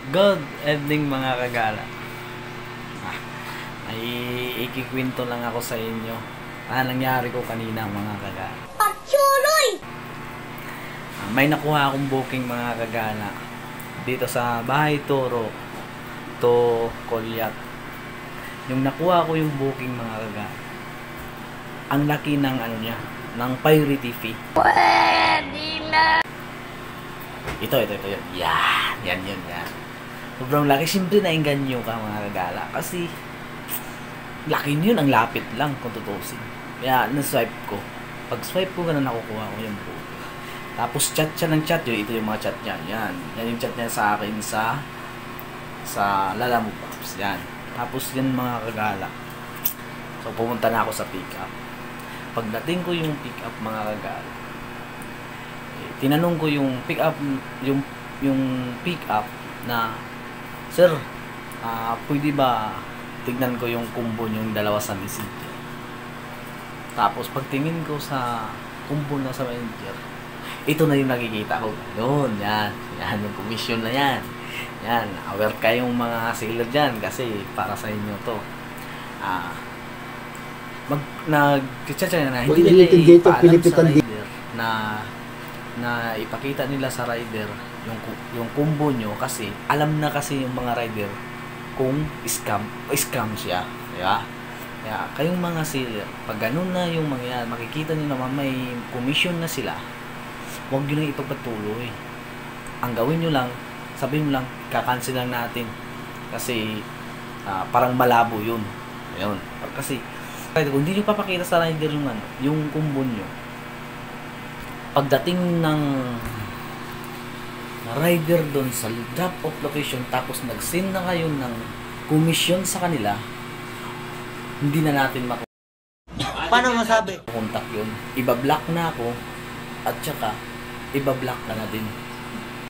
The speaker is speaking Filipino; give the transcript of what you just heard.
Good evening mga kagala. Ay ikikwento lang ako sa inyo. Nangyari ko kanina mga kagala. Patsuloy! May nakuha akong booking mga kagala dito sa Bahay Toro to Kolyat. Yung nakuha ko yung booking mga kagala, ang laki ng ano niya, ng priority fee. Pwede na! Ito yun. Yan. Sobrang laki. Siyempre nainganyo ka mga kagala. Kasi laki yun, ang lapit lang kung tutusin. Kaya na-swipe ko. Pag swipe ko, ganun nakukuha ko yung book. Tapos chat siya ng chat yun. Ito yung mga chat niya. Yan yung chat niya sa akin sa Lalamove Apps. Yan. Tapos yan mga kagala. So pumunta na ako sa pick up. Pagdating ko yung pick up mga kagala, tinanong ko yung pick up na, "Sir, pwede ba tignan ko yung combo yung dalawa sa messenger?" Tapos pagtingin ko sa combo na sa messenger, ito na yung nakikita ko. Doon, yan yung commission na yan. Yan, aware kayong mga seller dyan kasi para sa inyo to. Nag-chat na hindi nila ipaalam sa rider na ipakita nila sa rider yung combo nyo kasi alam na kasi yung mga rider kung scam siya, di ba? Kaya kayong mga seller, pag ganun na yung mangyayari, makikita niyo naman may commission na sila, huwag nyo nang ipagpatuloy. Ang gawin nyo lang, sabihin mo lang, kakancel lang natin kasi parang malabo yun. Ayun. Kasi kung hindi nyo papakita sa rider yung combo nyo, pagdating ng rider doon sa drop off location tapos nag-send na kayo ng commission sa kanila, hindi na natin Paano masabi? makontak yun. Iba-block na ako at saka iba-block ka na din.